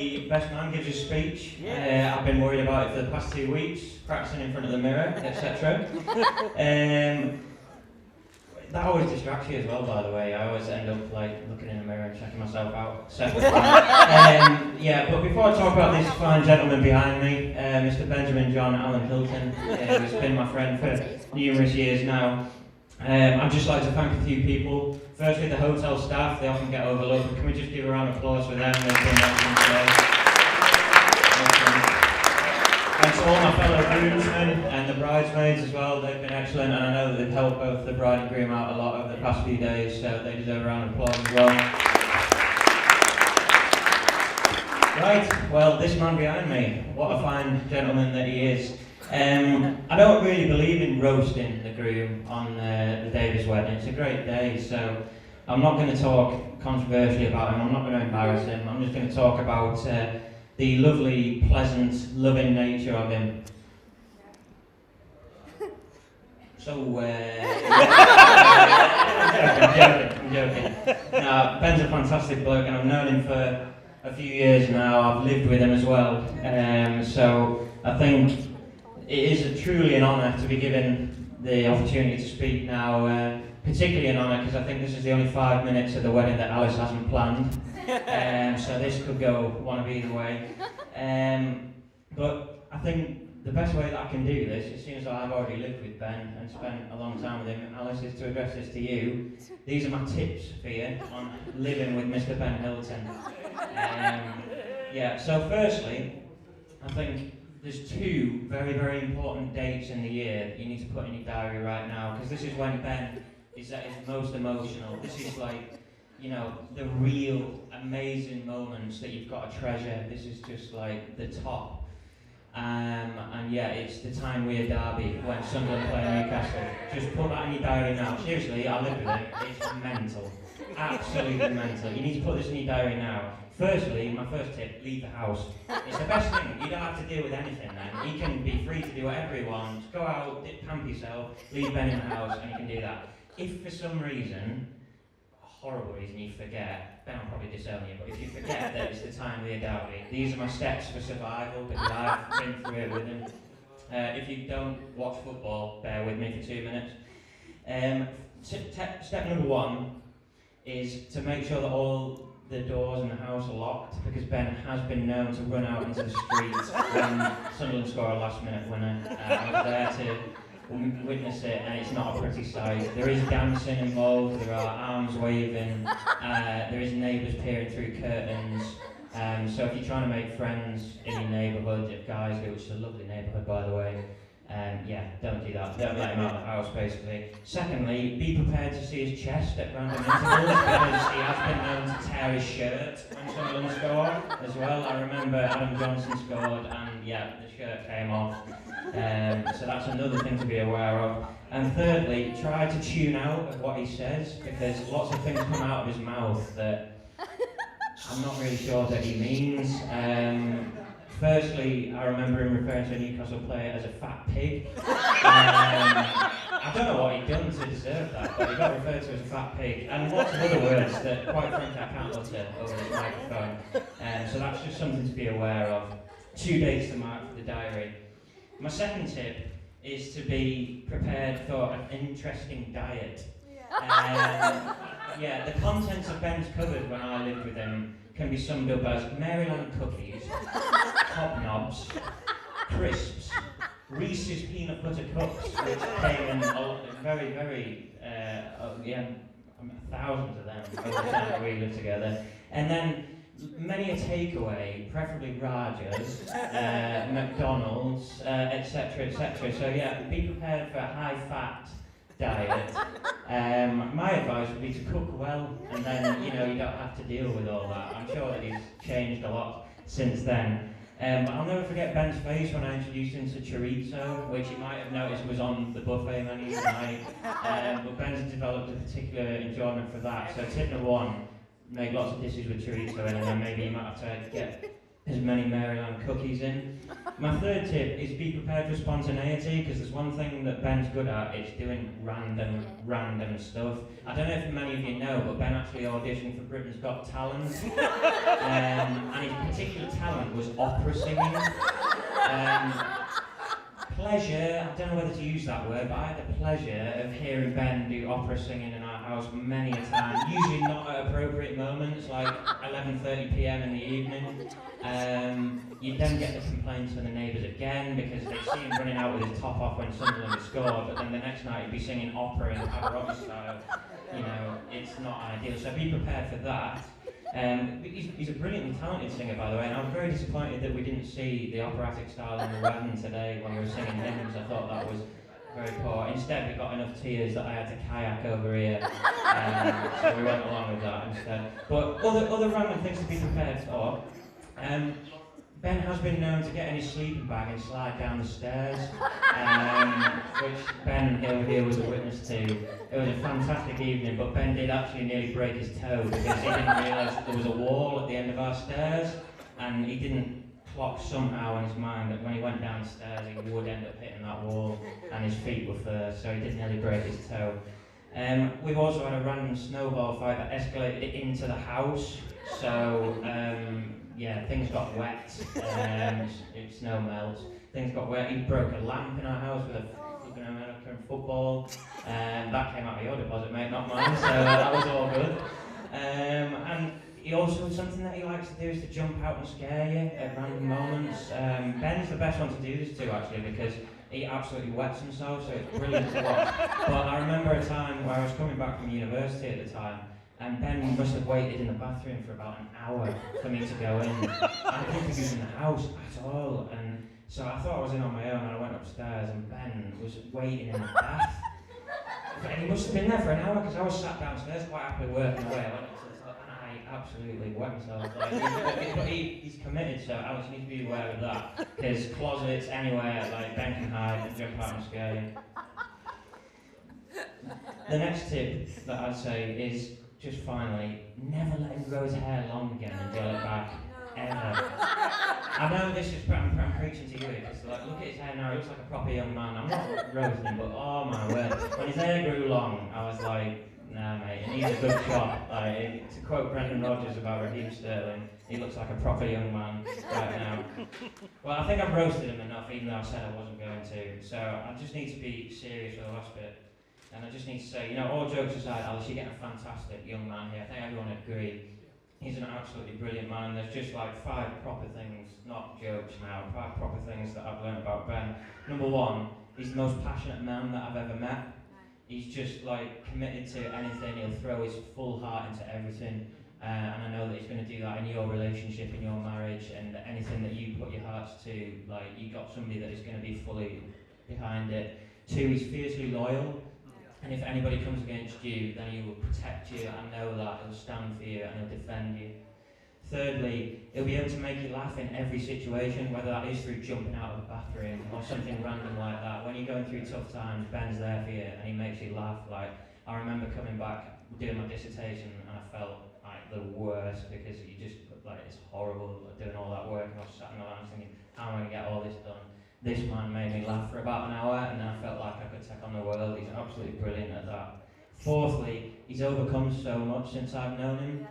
The best man gives a speech. I've been worried about it for the past 2 weeks, practicing in front of the mirror, etc. That always distracts you as well, by the way. I always end up like looking in the mirror and checking myself out. So, but before I talk about this fine gentleman behind me, Mr. Benjamin John Allen Hilton, who's been my friend for numerous years now, I'd just like to thank a few people. Firstly, the hotel staff, they often get overlooked. Can we just give a round of applause for them? They've been excellent today. And to all my fellow groomsmen and the bridesmaids as well, they've been excellent, and I know that they've helped both the bride and groom out a lot over the past few days, so they deserve a round of applause as well. Right, well, this man behind me, what a fine gentleman that he is. I don't really believe in roasting the groom on the day of his wedding. It's a great day, so I'm not going to talk controversially about him. I'm not going to embarrass him. I'm just going to talk about the lovely, pleasant, loving nature of him. So, I'm joking. Now, Ben's a fantastic bloke, and I've known him for a few years now. I've lived with him as well, so I think it is truly an honour to be given the opportunity to speak now, particularly an honour because I think this is the only 5 minutes of the wedding that Alice hasn't planned, so this could go one of either way. But I think the best way that I can do this, it seems like I've already lived with Ben and spent a long time with him, Alice, is to address this to you. These are my tips for you on living with Mr. Ben Hilton. So firstly, I think there's two very, very important dates in the year that you need to put in your diary right now, because this is when Ben is at his most emotional. This is like, you know, the real amazing moments that you've got to treasure. This is just like the top. It's the Tyne-Wear derby when Sunderland play Newcastle. Just put that in your diary now. Seriously, I live with it. It's mental. Absolutely mental. You need to put this in your diary now. Firstly, my first tip, leave the house. It's the best thing. You don't have to deal with anything then. You can be free to do whatever you want. Go out, pamp yourself, leave Ben in the house, and you can do that. If for some reason, a horrible reason, you forget, Ben will probably disown you, but if you forget that it's the Tyne-Wear derby, these are my steps for survival, because I've been through it with him. If you don't watch football, bear with me for 2 minutes. Step number one is to make sure that all the doors in the house are locked, because Ben has been known to run out into the streets when Sunderland score a last minute winner. I was there to witness it, and it's not a pretty sight. There is dancing involved, there are arms waving, there is neighbours peering through curtains. So if you're trying to make friends in your neighbourhood, if guys do, which is a lovely neighbourhood by the way, don't do that. Don't let him out of the house, basically. Secondly, be prepared to see his chest at random intervals, because he has been known to tear his shirt when Sunderland scored as well. I remember Adam Johnson scored, and the shirt came off. So that's another thing to be aware of. And thirdly, try to tune out of what he says, because lots of things come out of his mouth that I'm not really sure that he means. Firstly, I remember him referring to a Newcastle player as a fat pig. I don't know what he'd done to deserve that, but he got referred to as a fat pig, and lots of other words that, quite frankly, I can't utter over this microphone. So that's just something to be aware of. 2 dates to mark for the diary. My second tip is to be prepared for an interesting diet. The contents of Ben's cupboard when I lived with him can be summed up as Maryland cookies, Hobnobs, crisps, Reese's peanut butter cups, which came in very, very, thousands of them over the time that we lived together, and then many a takeaway, preferably Rajah's, McDonald's, etc., etc. So be prepared for a high-fat diet. My advice would be to cook well, and then you don't have to deal with all that. I'm sure that he's changed a lot since then. But I'll never forget Ben's face when I introduced him to chorizo, which you might have noticed was on the buffet menu tonight. But Ben's developed a particular enjoyment for that. So tip number one, make lots of dishes with chorizo in, and then maybe you might have to get as many Maryland cookies in. My third tip is be prepared for spontaneity, because there's one thing that Ben's good at, it's doing random stuff. I don't know if many of you know, but Ben actually auditioned for Britain's Got Talent, and his particular talent was opera singing. Pleasure, I don't know whether to use that word, but I had the pleasure of hearing Ben do opera singing in our house many a time, usually not at appropriate moments, like 11:30 p.m. in the evening. You'd then get the complaints from the neighbours again, because they'd see him running out with his top off when Sunderland had scored, but then the next night he'd be singing opera in Pavarotti style. You know, it's not ideal, so be prepared for that. He's a brilliantly talented singer, by the way, and I was very disappointed that we didn't see the operatic style in the wedding today when we were singing hymns. I thought that was very poor. Instead, we got enough tears that I had to kayak over here, so we went along with that instead. But other random things to be prepared for. Ben has been known to get in his sleeping bag and slide down the stairs, which Ben over here was a witness to. It was a fantastic evening, but Ben did actually nearly break his toe because he didn't realise that there was a wall at the end of our stairs, and he didn't clock somehow in his mind that when he went downstairs he would end up hitting that wall, and his feet were first, so he did nearly break his toe. We've also had a random snowball fight that escalated into the house, so yeah, things got wet, snow melts, things got wet. He broke a lamp in our house with a flipping American football, and that came out of your deposit, mate, not mine, so that was all good. And he also, something that he likes to do is to jump out and scare you at random moments. Ben's the best one to do this to, actually, because he absolutely wets himself, so it's brilliant to watch. But I remember a time where I was coming back from university at the time, and Ben must have waited in the bathroom for about an hour for me to go in. I didn't think he was in the house at all, and so I thought I was in on my own, and I went upstairs, and Ben was waiting in the bath. And he must have been there for an hour, because I was sat downstairs quite happily working away. I went up to the top, and I absolutely wet myself. But he's committed, so Alex needs to be aware of that, because closets, anywhere, like Ben can hide and jump out and scare you. The next tip that I'd say is, just finally, never let him grow his hair long again and gel it back, ever. I know this is, I'm preaching to you, because like, look at his hair now, he looks like a proper young man. I'm not roasting him, but oh my word, when his hair grew long, I was like, nah mate, it needs a good chop. Like, to quote Brendan Rodgers about Raheem Sterling, he looks like a proper young man right now. Well, I think I've roasted him enough, even though I said I wasn't going to, so I just need to be serious for the last bit. And I just need to say, you know, all jokes aside, Alice, you're getting a fantastic young man here. I think everyone would agree. He's an absolutely brilliant man, and there's just like 5 proper things, not jokes now, 5 proper things that I've learned about Ben. Number 1, he's the most passionate man that I've ever met. He's just like committed to anything, he'll throw his full heart into everything. And I know that he's going to do that in your relationship, in your marriage, and anything that you put your hearts to, like, you got somebody that is going to be fully behind it. 2, he's fiercely loyal. And if anybody comes against you, then he will protect you. I know that. He'll stand for you and he'll defend you. Thirdly, he'll be able to make you laugh in every situation, whether that is through jumping out of the bathroom or something random like that. When you're going through tough times, Ben's there for you and he makes you laugh. Like, I remember coming back, doing my dissertation, and I felt like the worst, because you just, like, it's horrible doing all that work, and I was sat in the lounge thinking, how am I going to get all this done? This man made me laugh for about an hour, and then I felt like I could take on the world. He's absolutely brilliant at that. Fourthly, he's overcome so much since I've known him.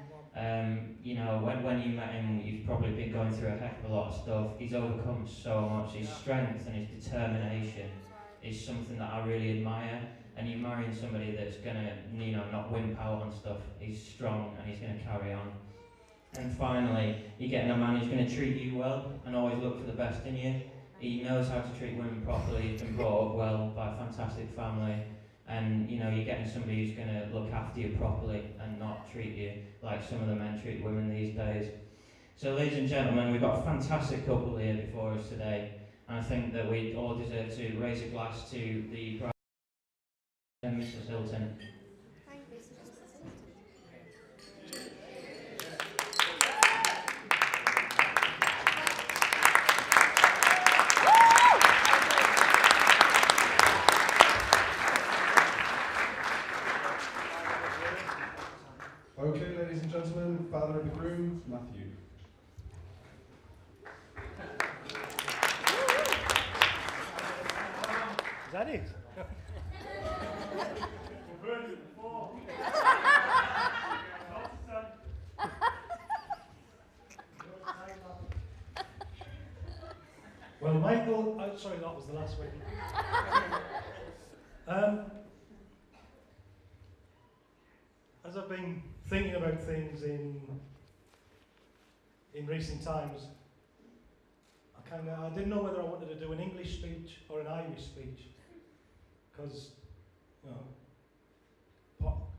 You know, when you met him, you've probably been going through a heck of a lot of stuff. He's overcome so much. His strength and his determination is something that I really admire. And you're marrying somebody that's gonna, you know, not wimp out on stuff. He's strong and he's gonna carry on. And finally, you're getting a man who's gonna treat you well and always look for the best in you. He knows how to treat women properly. He's been brought up well by a fantastic family, and you know, you're getting somebody who's going to look after you properly and not treat you like some of the men treat women these days. So, ladies and gentlemen, we've got a fantastic couple here before us today, and I think that we all deserve to raise a glass to the bride and Mrs. Hilton. Okay, ladies and gentlemen, father of the groom, Matthew. that is. Well, Michael, sorry, that was the last one. As I've been thinking about things in recent times, I didn't know whether I wanted to do an English speech or an Irish speech, because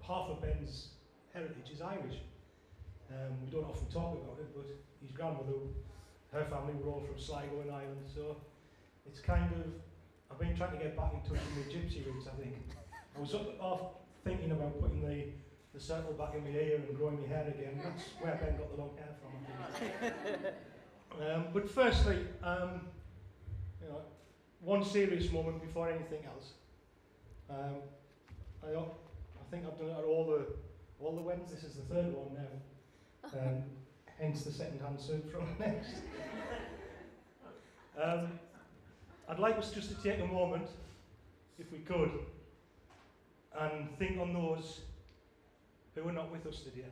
half of Ben's heritage is Irish. We don't often talk about it, but his grandmother, her family were all from Sligo in Ireland, so it's I've been trying to get back in touch with my gypsy roots, I think. I was off thinking about putting the circle back in my ear and growing my hair again. That's where Ben got the long hair from, I think. But firstly, one serious moment before anything else. I think I've done it at all the weddings. This is the third one now. Hence the second-hand suit from next. I'd like us just to take a moment, if we could, and think on those who are not with us today.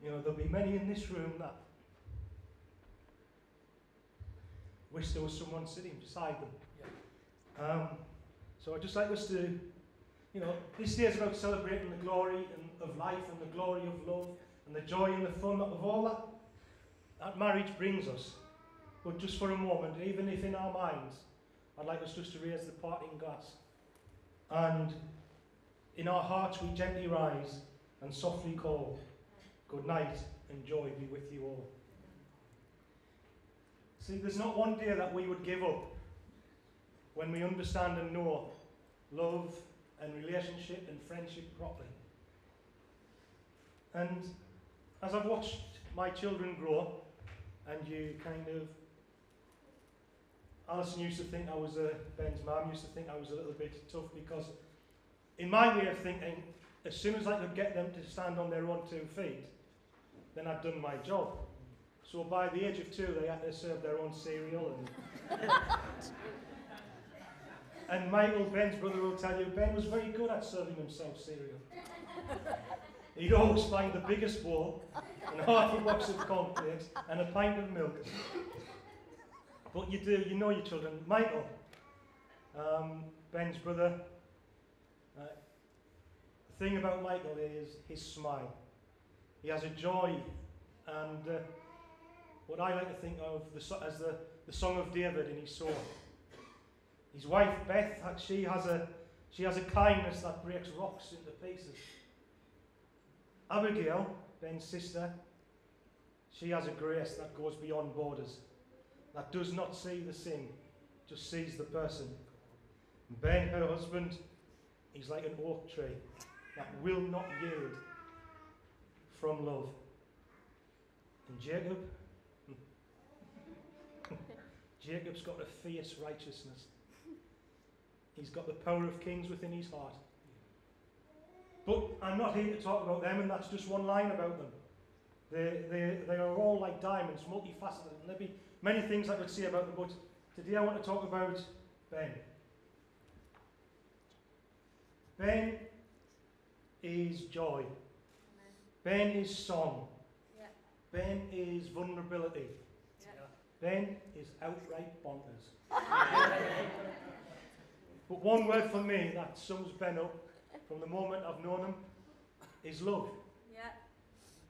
There'll be many in this room that wish there was someone sitting beside them. So I'd just like us to, this day is about celebrating the glory of life and the glory of love and the joy and the fun of all that marriage brings us. But just for a moment, even if in our minds, I'd like us just to raise the parting glass. And in our hearts we gently rise and softly call, good night and joy be with you all. See, there's not one day that we would give up when we understand and know love and relationship and friendship properly. And as I've watched my children grow, and Alison used to think Ben's mum used to think I was a little bit tough, because in my way of thinking, as soon as I could get them to stand on their own 2 feet, then I'd done my job. So by the age of 2, they had to serve their own cereal. And Michael, Ben's brother, will tell you, Ben was very good at serving himself cereal. He'd always find the biggest bowl, and half a box of cornflakes, and a pint of milk. But you know your children. Michael, Ben's brother, the thing about Michael is his smile. He has a joy, and what I like to think of as the Song of David in his soul. His wife Beth, she has a kindness that breaks rocks into pieces. Abigail, Ben's sister, she has a grace that goes beyond borders, that does not see the sin, just sees the person. And Ben, her husband, he's like an oak tree that will not yield from love. And Jacob's got a fierce righteousness. He's got the power of kings within his heart. But I'm not here to talk about them, and that's just one line about them. They are all like diamonds, multifaceted, and there'd be many things I could say about them, but today I want to talk about Ben. Ben is joy. Ben is song. Yeah. Ben is vulnerability. Yeah. Ben is outright bonkers. But one word for me that sums Ben up from the moment I've known him is love. Yeah.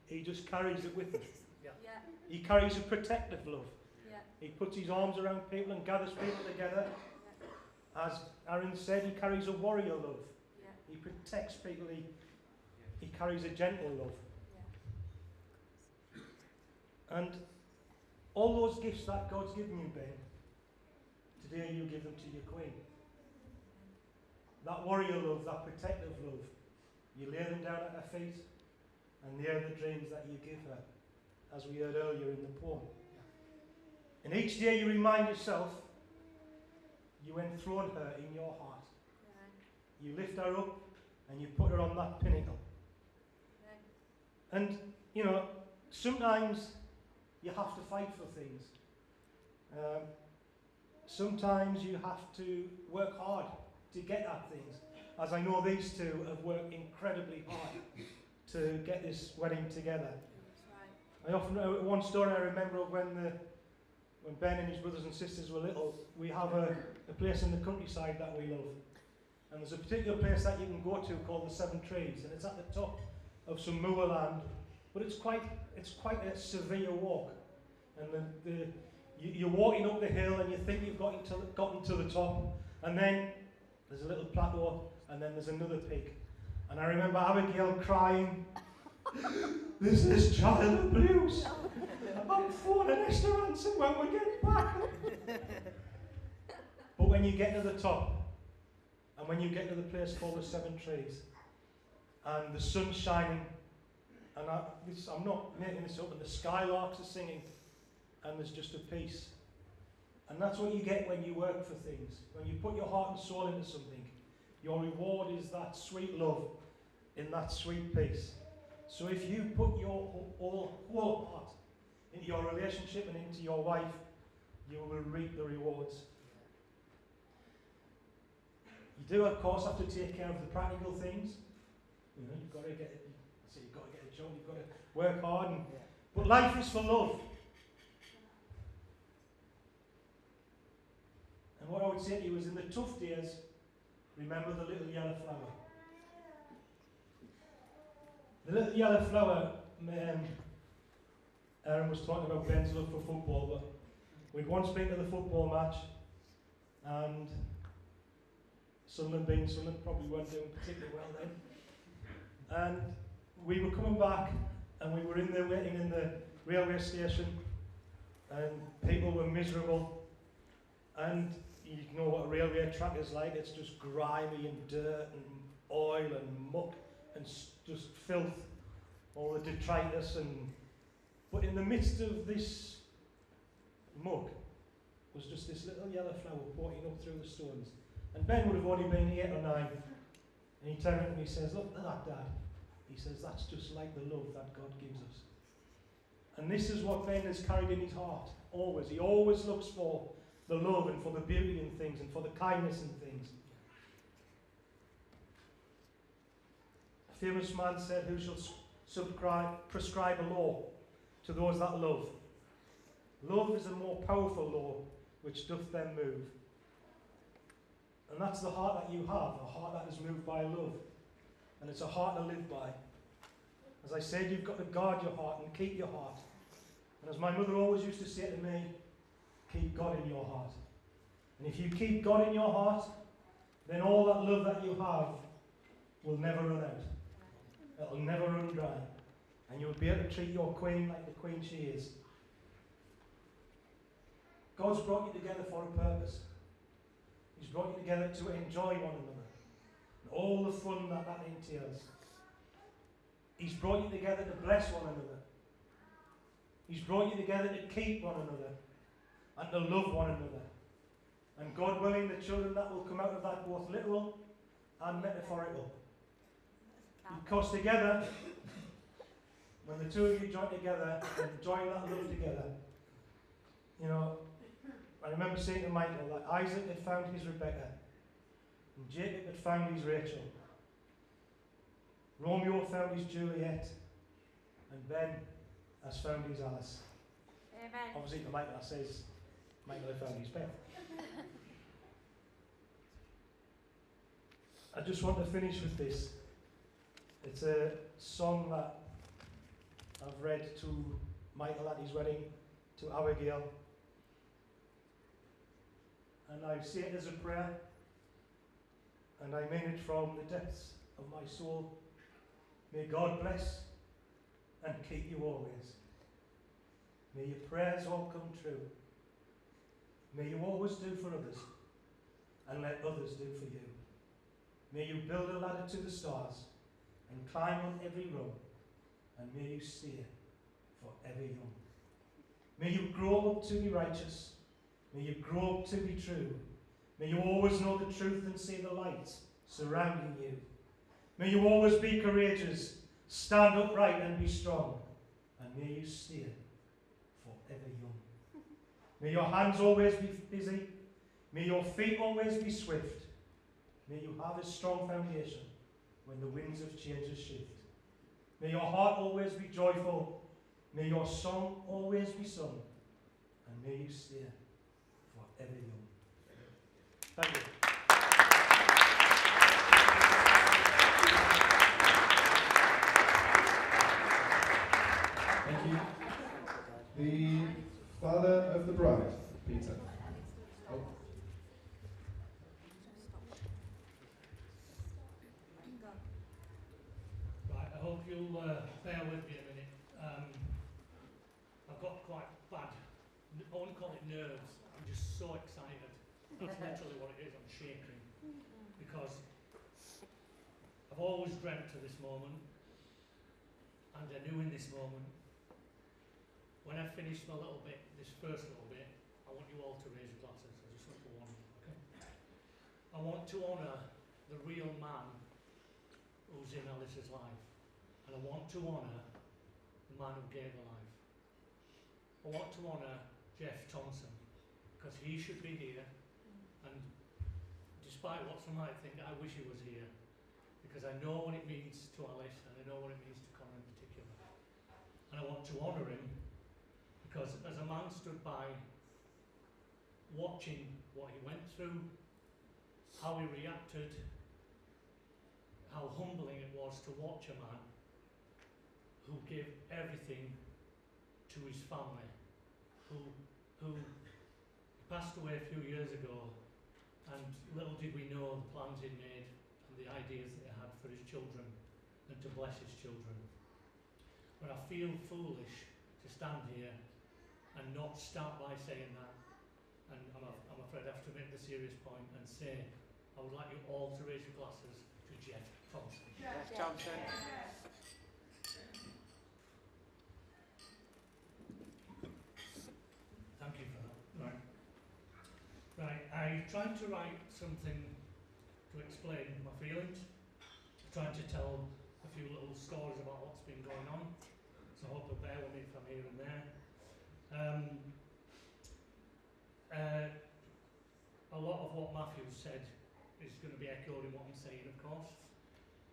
He just carries it with him. Yeah. Yeah. He carries a protective love. Yeah. He puts his arms around people and gathers people together. Yeah. As Aaron said, he carries a warrior love. Yeah. He protects people. He carries a gentle love. Yeah. And all those gifts that God's given you, Ben, today you give them to your queen. That warrior love, that protective love, you lay them down at her feet, and they are the dreams that you give her, as we heard earlier in the poem. And each day you remind yourself, you enthrone her in your heart. Yeah. You lift her up, and you put her on that pinnacle. Yeah. And, sometimes you have to fight for things. sometimes you have to work hard to get at things. As I know these two have worked incredibly hard to get this wedding together. I often, one story I remember of when Ben and his brothers and sisters were little, we have a place in the countryside that we love. And there's a particular place that you can go to called the Seven Trees, and it's at the top of some moor land, but it's quite a severe walk. And you're walking up the hill and you think you've gotten to the top, and then there's a little plateau, and then there's another peak. And I remember Abigail crying, "This is child abuse. I'm phoning Esther Ransom when we get back." But when you get to the top, and when you get to the place called the Seven Trees, and the sun's shining, and I'm not making this up, and the skylarks are singing, and there's just a peace. And that's what you get when you work for things. When you put your heart and soul into something, your reward is that sweet love in that sweet peace. So if you put your whole heart into your relationship and into your wife, you will reap the rewards. You do, of course, have to take care of the practical things. You know, you've got to get a job, you've got to work hard. But life is for love. And what I would say to you is, in the tough days, remember the little yellow flower. The little yellow flower, Aaron was talking about Ben's love for football, but we'd once been to the football match, and Sunderland probably weren't doing particularly well then. And we were coming back, and we were in there waiting in the railway station, and people were miserable. And you know what a railway track is like. It's just grimy and dirt and oil and muck and just filth, all the detritus. But in the midst of this muck was just this little yellow flower poking up through the stones. And Ben would have only been 8 or 9. And he turned to me and he says, "Look at that, Dad." He says, "That's just like the love that God gives us." And this is what Ben has carried in his heart, always. He always looks for the love and for the beauty in things and for the kindness in things. A famous man said, "Who shall prescribe a law to those that love? Love is a more powerful law which doth them move." And that's the heart that you have, a heart that is moved by love. And it's a heart to live by. As I said, you've got to guard your heart and keep your heart. And as my mother always used to say to me, keep God in your heart. And if you keep God in your heart, then all that love that you have will never run out. It'll never run dry. And you'll be able to treat your queen like the queen she is. God's brought you together for a purpose. He's brought you together to enjoy one another. And all the fun that entails. He's brought you together to bless one another. He's brought you together to keep one another. And to love one another. And God willing, the children that will come out of that, both literal and metaphorical. Because together, when the two of you join together and join that love together, you know, I remember saying to Michael that Isaac had found his Rebecca, and Jacob had found his Rachel. Romeo found his Juliet, and Ben has found his Alice. Amen. Obviously to Michael I says, Michael had found his Beth. I just want to finish with this. It's a song that I've read to Michael at his wedding, to Abigail. And I say it as a prayer, and I mean it from the depths of my soul. May God bless and keep you always. May your prayers all come true. May you always do for others, and let others do for you. May you build a ladder to the stars, and climb on every rung, and may you steer forever young. May you grow up to be righteous. May you grow up to be true. May you always know the truth and see the light surrounding you. May you always be courageous, stand upright and be strong, and may you steer forever young. May your hands always be busy, May your feet always be swift. May you have a strong foundation when the winds of change shift. May your heart always be joyful. May your song always be sung. And may you stay forever young. Thank you. Thank you. The father of the bride, Peter. Oh. Right, I hope you'll bear with me a minute. I've got quite bad, I wouldn't call it nerves, I'm just so excited. That's literally what it is, I'm shaking. Because I've always dreamt of this moment, and I knew in this moment, when I finish my little bit, this first little bit, I want you all to raise your glasses. I just want to warn you, okay? I want to honour the real man who's in Alice's life. And I want to honour the man who gave her life. I want to honour Jeff Thompson, because he should be here, and despite what some might think, I wish he was here, because I know what it means to Alice, and I know what it means to Connor in particular. And I want to honour him, because as a man stood by, watching what he went through, how he reacted, how humbling it was to watch a man who gave everything to his family, who passed away a few years ago, and little did we know the plans he'd made and the ideas that he had for his children and to bless his children. But I feel foolish to stand here and not start by saying that, and I'm afraid I have to make the serious point and say I would like you all to raise your glasses to Jeff Thompson. Jeff Thompson. Thank you for that. Right. Right, I tried to write something to explain my feelings. I tried to tell a few little stories about what's been going on, so I hope you'll bear with me from here and there. A lot of what Matthew said is going to be echoed in what I'm saying, of course.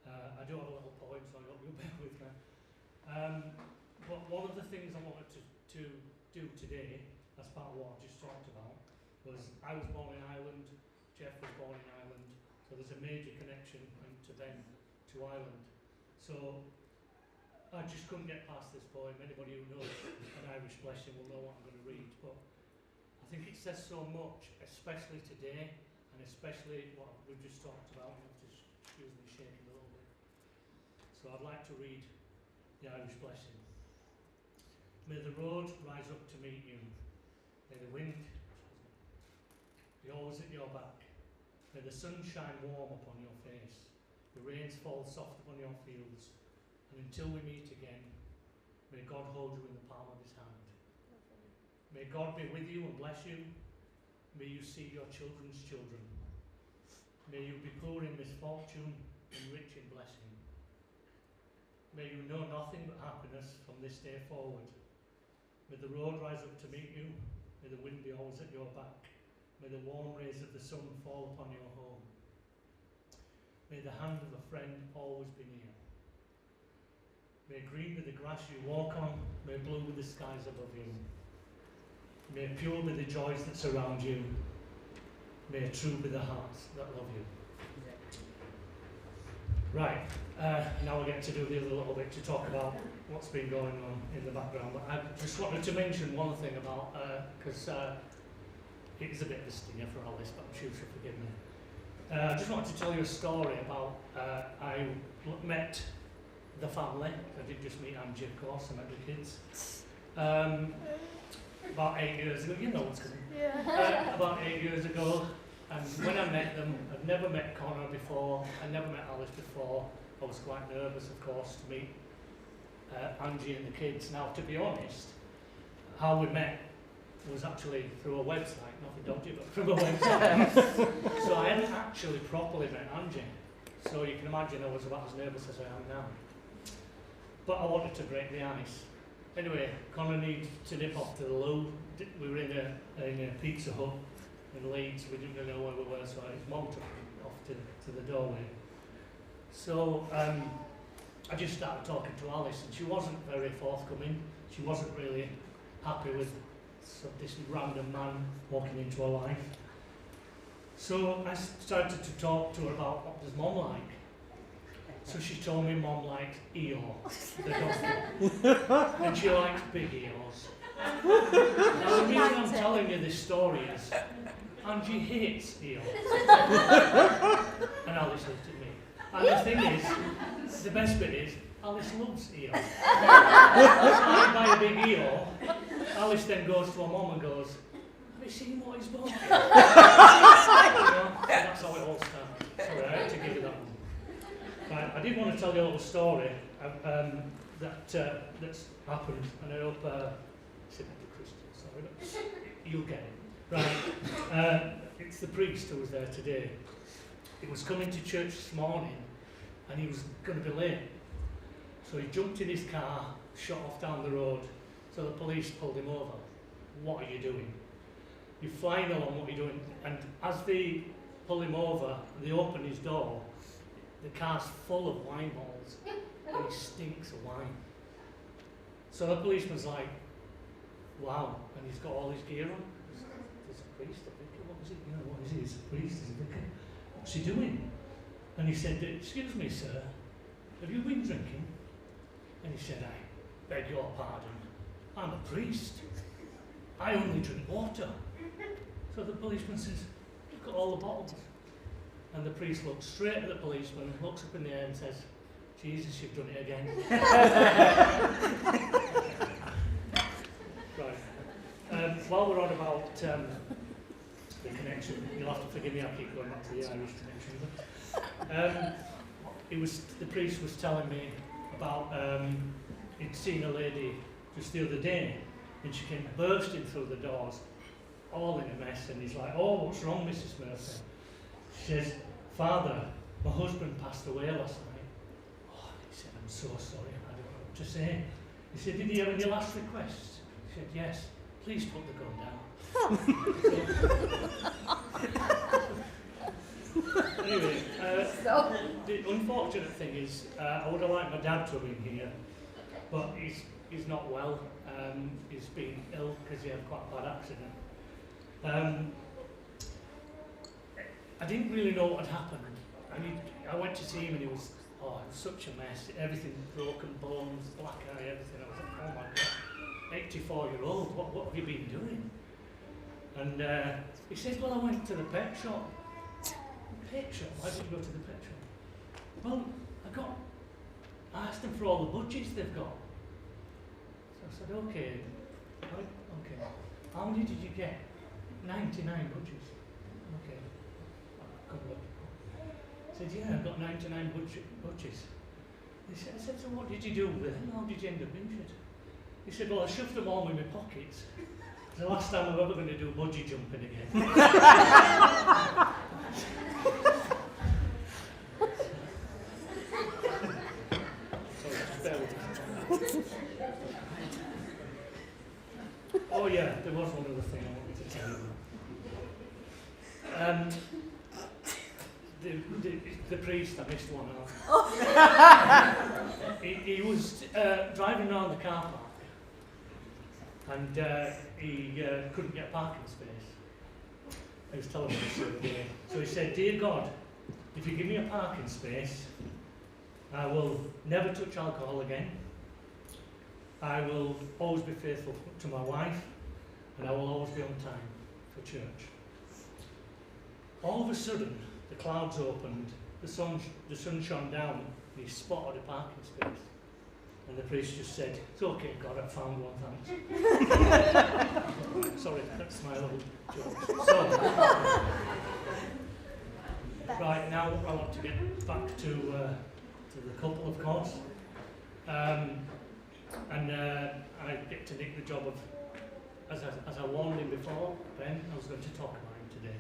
I do have a little point, so I hope you'll bear with me. But one of the things I wanted to do today, as part of what I just talked about, was I was born in Ireland, Jeff was born in Ireland, so there's a major connection to them, to Ireland. So I just couldn't get past this poem. Anybody who knows an Irish blessing will know what I'm going to read, but I think it says so much, especially today, and especially what we've just talked about. You have to excuse me shaking a little bit. So I'd like to read the Irish blessing. May the road rise up to meet you. May the wind be always at your back. May the sun shine warm upon your face. The rains fall soft upon your fields. And until we meet again, may God hold you in the palm of his hand. May God be with you and bless you. May you see your children's children. May you be poor in misfortune and rich in blessing. May you know nothing but happiness from this day forward. May the road rise up to meet you. May the wind be always at your back. May the warm rays of the sun fall upon your home. May the hand of a friend always be near. May green be the grass you walk on. May blue be the skies above you. May pure be the joys that surround you. May true be the hearts that love you. Right, now we get to do the other little bit to talk about what's been going on in the background. But I just wanted to mention one thing about, because it is a bit of a stinger for Alice, but I'm sure she'll forgive me. I just wanted to tell you a story about, I met the family. I didn't just meet Angie, of course, I met the kids. About 8 years ago, you know what's coming. Yeah. About 8 years ago, and when I met them, I'd never met Connor before, I'd never met Alice before. I was quite nervous, of course, to meet Angie and the kids. Now, to be honest, how we met was actually through a website, nothing dodgy, but through a website. So I hadn't actually properly met Angie. So you can imagine I was about as nervous as I am now. But I wanted to break the ice. Anyway, Connor needed to nip off to the loo. We were in a Pizza Hut, in Leeds. We didn't really know where we were, so his mum took me off to the doorway. So I just started talking to Alice, and she wasn't very forthcoming. She wasn't really happy with this random man walking into her life. So I started to talk to her about what does Mum like. So she told me Mum likes Eeyore, the dog, and she likes big Eeyores. Now the reason I'm telling you this story is Angie hates Eeyore. And Alice looked at me. And the thing is, the best bit is, Alice loves Eeyore. So I buy a big Eeyore. Alice then goes to her mum and goes, have you seen what he's bought? That's how it all started. Sorry, I had to give you that one. Right, I did want to tell you a little story that's happened, and I hope it's a bit Christian, sorry, but you'll get it. Right, it's the priest who was there today. He was coming to church this morning, and he was going to be late. So he jumped in his car, shot off down the road, so the police pulled him over. What are you doing? You're flying along, what are you doing? And as they pull him over, they open his door, the car's full of wine bottles, and he stinks of wine. So the policeman's like, wow, and he's got all his gear on. There's a priest, a vicar, what is it? You know, what is he? He's a priest, he's a vicar. What's he doing? And he said, excuse me, sir, have you been drinking? And he said, I beg your pardon, I'm a priest. I only drink water. So the policeman says, look at all the bottles. And the priest looks straight at the policeman, looks up in the air and says, Jesus, you've done it again. Right. While we're on about the connection, you'll have to forgive me, I keep going back to the Irish connection. But the priest was telling me about he'd seen a lady just the other day, and she came bursting through the doors, all in a mess, and he's like, oh, what's wrong, Mrs. Murphy? She says, Father, my husband passed away last night. Oh, he said, I'm so sorry, I don't know what to say. He said, did he have any last requests? She said, yes, please put the gun down. Anyway, the unfortunate thing is, I would have liked my dad to have been here, but he's not well. He's been ill because he had quite a bad accident. I didn't really know what had happened. I went to see him and it was such a mess. Everything broken, bones, black eye, everything. I was like, oh my God, 84-year-old, what have you been doing? And he said, well, I went to the pet shop. Pet shop? Why did you go to the pet shop? Well, I asked them for all the budgies they've got. So I said, okay. How many did you get? 99 budgies. Okay. I said, yeah, I've got 99 budgies. I said, so what did you do with them? How did you end up injured? He said, well, I shoved them all in my pockets. It's the last time I'm ever going to do budgie jumping again. Sorry, just bear with me. Oh yeah, there was one other thing I wanted to tell you. The priest, I missed one out. He was driving around the car park and he couldn't get a parking space. He was telling me this the other day. So he said, dear God, if you give me a parking space, I will never touch alcohol again. I will always be faithful to my wife, and I will always be on time for church. All of a sudden, the clouds opened, the sun shone down, and he spotted a parking space. And the priest just said, it's okay, God, I found one, thanks. Sorry, that's my little joke. So, right, now I want to get back to the couple, of course. And I get to nick the job of, as I warned him before, Ben, I was going to talk about him today.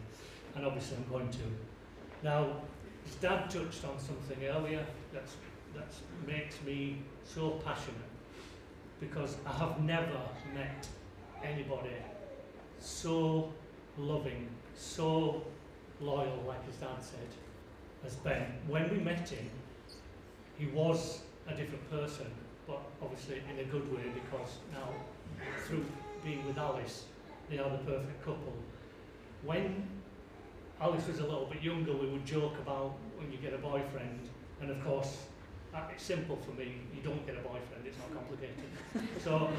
And obviously I'm going to. Now, his dad touched on something earlier that makes me so passionate, because I have never met anybody so loving, so loyal, like his dad said, as Ben. When we met him, he was a different person, but obviously in a good way, because now, through being with Alice, they are the perfect couple. When Alice was a little bit younger, we would joke about when you get a boyfriend, and of course, it's simple for me, you don't get a boyfriend, it's not complicated. So,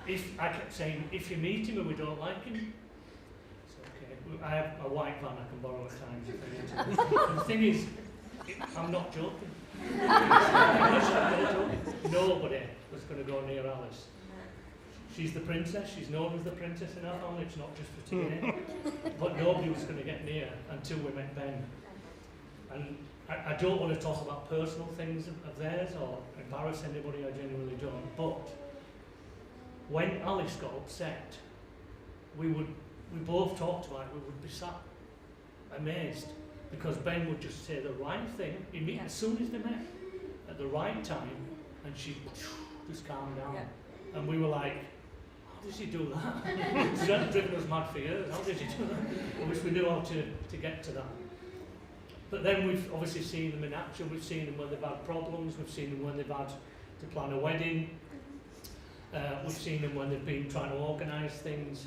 if I kept saying, if you meet him and we don't like him, it's okay. I have a white van I can borrow at times if I need to. And the thing is, I'm not joking. Nobody was going to go near Alice. She's the princess, she's known as the princess in our family, it's not just for TNA. But nobody was going to get near until we met Ben. And I don't want to talk about personal things of theirs or embarrass anybody, I genuinely don't. But when Alice got upset, we both talked about it, we would be sat amazed, because Ben would just say the right thing as soon as they met, at the right time, and she'd just calm down. Yeah. And we were like, how does she do that? She's driven us mad for years, how did she do that? I wish we knew how to get to that. But then we've obviously seen them in action, we've seen them when they've had problems, we've seen them when they've had to plan a wedding, we've seen them when they've been trying to organise things,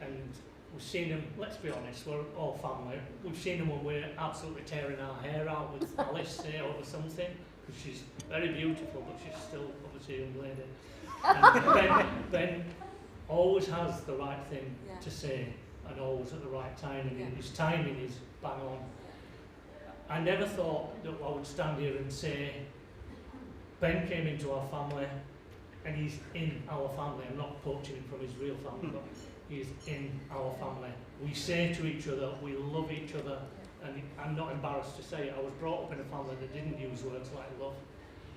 and we've seen them, let's be honest, we're all family, we've seen them when we're absolutely tearing our hair out with Alice, say, over something, because she's very beautiful, but she's still obviously a young lady. And Ben always has the right thing to say, and always at the right time, and his timing is bang on. I never thought that I would stand here and say, Ben came into our family, and he's in our family. I'm not poaching him from his real family, but he's in our family. We say to each other, we love each other, and I'm not embarrassed to say it. I was brought up in a family that didn't use words like love,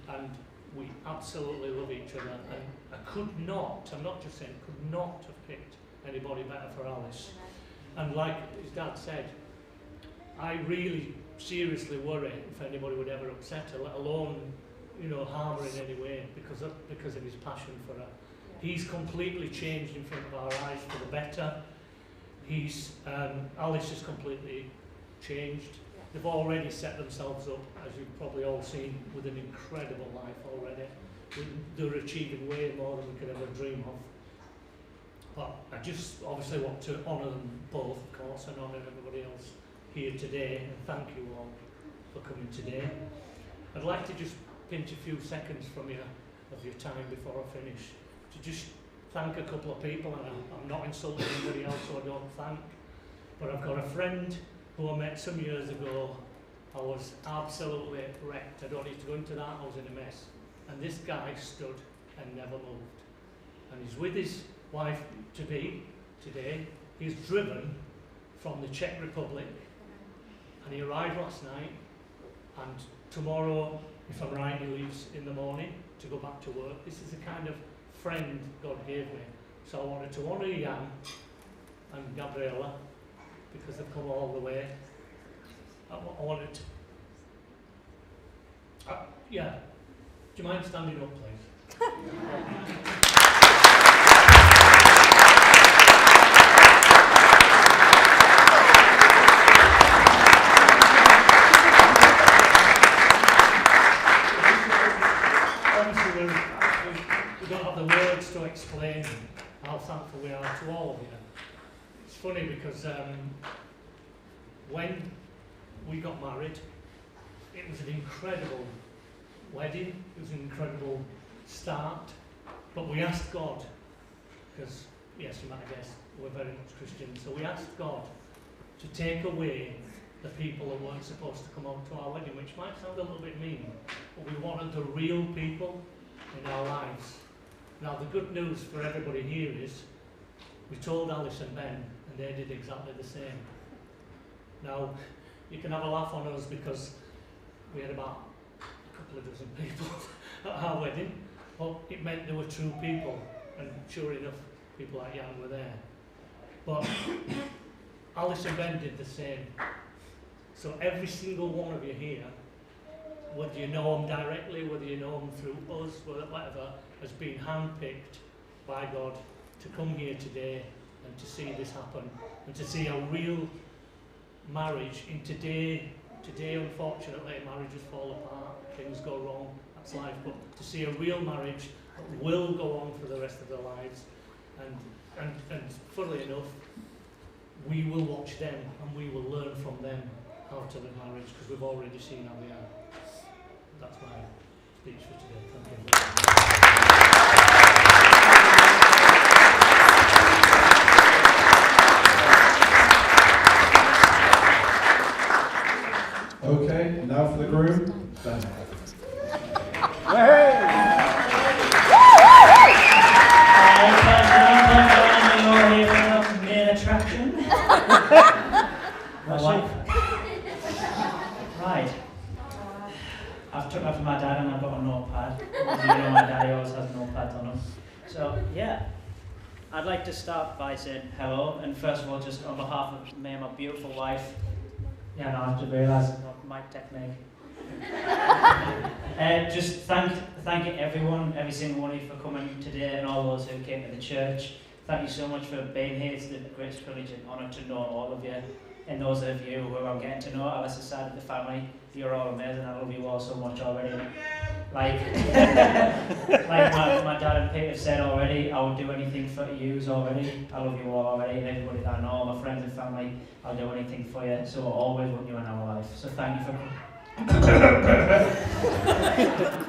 and we absolutely love each other. And I could not, I'm not just saying, could not have picked anybody better for Alice. And like his dad said, I really seriously worry if anybody would ever upset her, let alone, harm her in any way because of his passion for her. He's completely changed in front of our eyes for the better. Alice has completely changed. They've already set themselves up, as you've probably all seen, with an incredible life already. They're achieving way more than we could ever dream of. But I just obviously want to honour them both, of course, and honour everybody else here today, and thank you all for coming today. I'd like to just pinch a few seconds from you of your time before I finish to just thank a couple of people, and I'm not insulting anybody else who I don't thank, but I've got a friend who I met some years ago. I was absolutely wrecked. I don't need to go into that, I was in a mess. And this guy stood and never moved. And he's with his wife-to-be today. He's driven from the Czech Republic, and he arrived last night, and tomorrow, if I'm right, he leaves in the morning to go back to work. This is the kind of friend God gave me. So I wanted to honour Jan and Gabriella, because they've come all the way. I wanted to... do you mind standing up, please? We don't have the words to explain how thankful we are to all of you. It's funny because when we got married, it was an incredible wedding, it was an incredible start, but we asked God, because yes, you might guess we're very much Christian, so we asked God to take away the people that weren't supposed to come out to our wedding, which might sound a little bit mean, but we wanted the real people in our lives. Now the good news for everybody here is we told Alice and Ben, and they did exactly the same. Now you can have a laugh on us because we had about a couple of dozen people at our wedding, but it meant they were true people, and sure enough people like Jan were there. But Alice and Ben did the same. So every single one of you here, whether you know them directly, whether you know them through us, whatever, has been handpicked by God to come here today and to see this happen, and to see a real marriage in today, unfortunately, marriages fall apart, things go wrong, that's life, but to see a real marriage that will go on for the rest of their lives, and funnily enough, we will watch them and we will learn from them how to live marriage, because we've already seen how they are. That's my speech for today. Thank you. Okay, now for the groom, Ben. Main attraction. My wife. Right. I've took after my dad and I've got a notepad. As you know, my daddy always has notepads on him. So yeah, I'd like to start by saying hello, and first of all, just on behalf of me and my beautiful wife. Yeah, no, I have to realise it's not mic technique. Just thanking everyone, every single one of you for coming today, and all those who came to the church. Thank you so much for being here. It's the greatest privilege and honour to know all of you. And those of you who I'm getting to know, Alice's side of the family, you're all amazing. I love you all so much already. Like my dad and Pete have said already, I would do anything for you already. I love you all already, and everybody that I know, my friends and family, I'll do anything for you. So I'll always want you in our life. So thank you for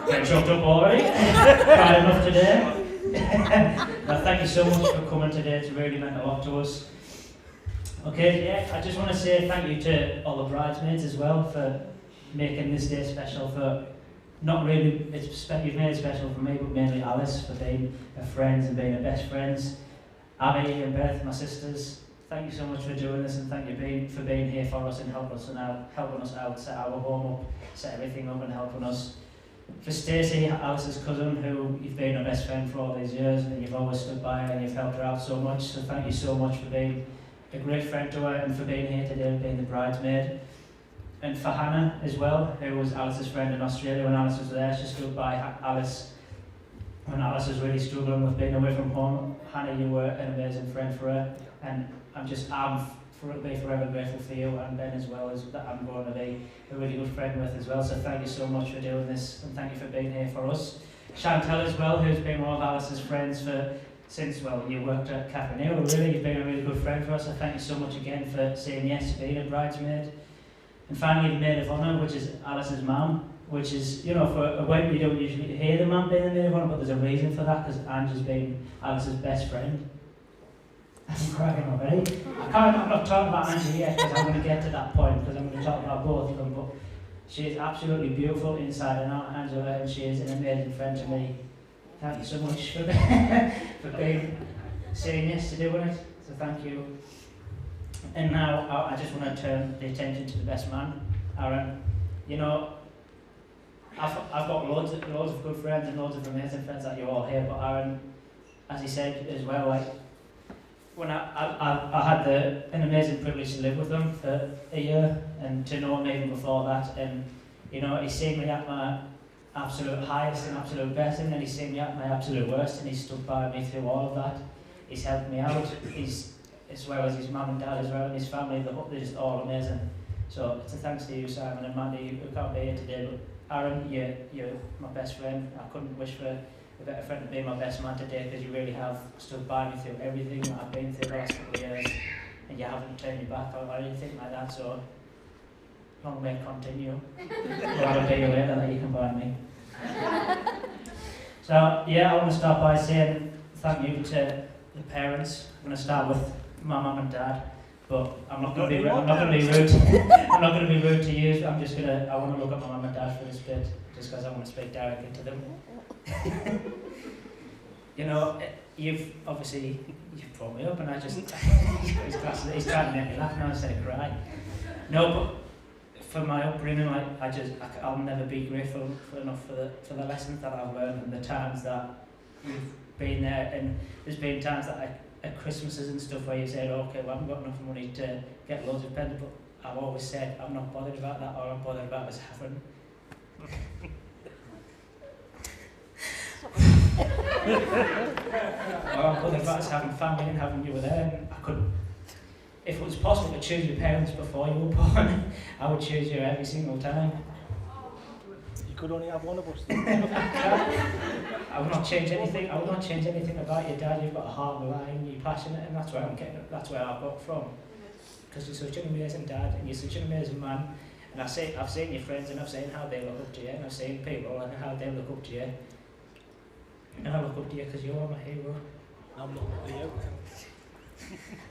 getting choked up already. Cried enough today. Well, thank you so much for coming today. It's really meant a lot to us. Okay, yeah, I just want to say thank you to all the bridesmaids as well for making this day special. For not really, you've made it special for me, but mainly Alice for being her friends and being her best friends. Abby and Beth, my sisters, thank you so much for doing this, and thank you for being here for us and helping us out, set our home up, set everything up and helping us. For Stacey, Alice's cousin, who you've been her best friend for all these years, and you've always stood by her and you've helped her out so much, so thank you so much for being a great friend to her and for being here today and being the bridesmaid. And for Hannah as well, who was Alice's friend in Australia when Alice was there. She stood by Alice when Alice was really struggling with being away from home. Hannah, you were an amazing friend for her, and I'm forever grateful for you, and Ben as well, as that I'm going to be a really good friend with as well. So thank you so much for doing this, and thank you for being here for us. Chantal as well, who's been one of Alice's friends since you worked at Cafe Nero, really. You've been a really good friend for us, so thank you so much again for saying yes to being a bridesmaid. And finally, the maid of honour, which is Alice's mum, which is, for a wedding you don't usually hear the mum being the maid of honour, but there's a reason for that, because Angie's been Alice's best friend. I'm crying already. I'm not talking about Angie yet, because I'm going to get to that point, because I'm going to talk about both of them, but she is absolutely beautiful inside and out, Angela, and she is an amazing friend to me. Thank you so much for saying yes to doing it, so thank you. And now I just want to turn the attention to the best man, Aaron. I've got loads of good friends and loads of amazing friends that you're all here, but Aaron, as he said as well, when I had an amazing privilege to live with him for a year and to know him even before that, and he's seen me at my absolute highest and absolute best, and then he's seen me at my absolute worst, and he's stood by me through all of that. He's helped me out, as well as his mum and dad as well, and his family, they're just all amazing. So it's a thanks to you, Simon and Mandy, who can't be here today, but Aaron, you're my best friend. I couldn't wish for a better friend to be my best man today, because you really have stood by me through everything that I've been through the last couple of years, and you haven't turned your back or anything like that, so long may it continue. I'll tell you later that you can buy me. So yeah, I want to start by saying thank you to the parents. I'm going to start with my mum and dad, but I'm not going to be rude. I'm not going to be rude to you. I want to look at my mum and dad for this bit, just because I want to speak directly to them. You've brought me up, and I just he's trying to make me laugh now instead of cry. No, but for my upbringing, I'll never be grateful enough for the lessons that I've learned and the times that you've been there. And there's been times that at Christmases and stuff where you said, okay, well, I haven't got enough money to get loads of presents, but I've always said I'm not bothered about that. All I'm bothered about is having. other facts, having family and having you were there, and I could, if it was possible to choose your parents before you were born, I would choose you every single time. You could only have one of us. I would not change anything. I would not change anything about your dad. You've got a heart of a lion. You're passionate, and that's where I'm getting. That's where I've got from. Because you're such an amazing dad, and you're such an amazing man. And I've seen your friends, and I've seen how they look up to you, and I've seen people and how they look up to you. And I look up to you because you're my hero. I'm not Leo.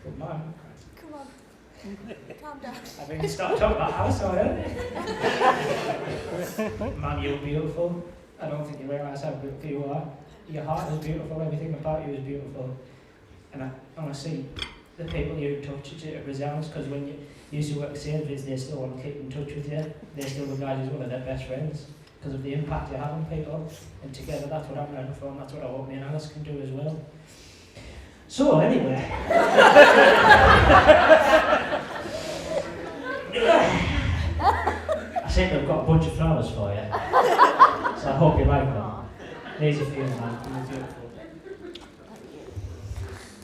Good man. Come on. Calm down. I mean, stop talking about house already. Man, you're beautiful. I don't think you realise how beautiful you are. Your heart is beautiful, everything about you is beautiful. And I want to see the people you touch, it resounds, because when you used to work at Sainsbury's, they still want to keep in touch with you. They still regard you as one of their best friends because of the impact you have on people. And together, that's what I'm learning from, that's what I hope me and Alice can do as well. So, anyway. I think I've got a bunch of flowers for you. So I hope you like them. These are for you, man. They're beautiful.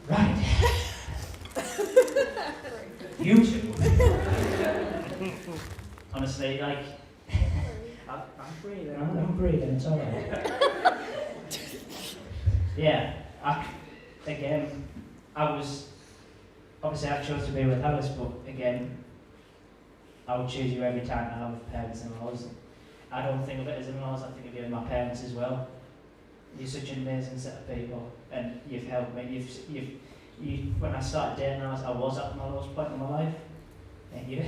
Right. You two. Honestly, like, I'm breathing. I'm breathing. It's alright. Yeah. Obviously I chose to be with Alice, but again, I would choose you every time I have parents-in-laws. I don't think of it as in-laws, I think of you as my parents as well. You're such an amazing set of people, and you've helped me. When I started dating Alice, I was at my lowest point in my life, and you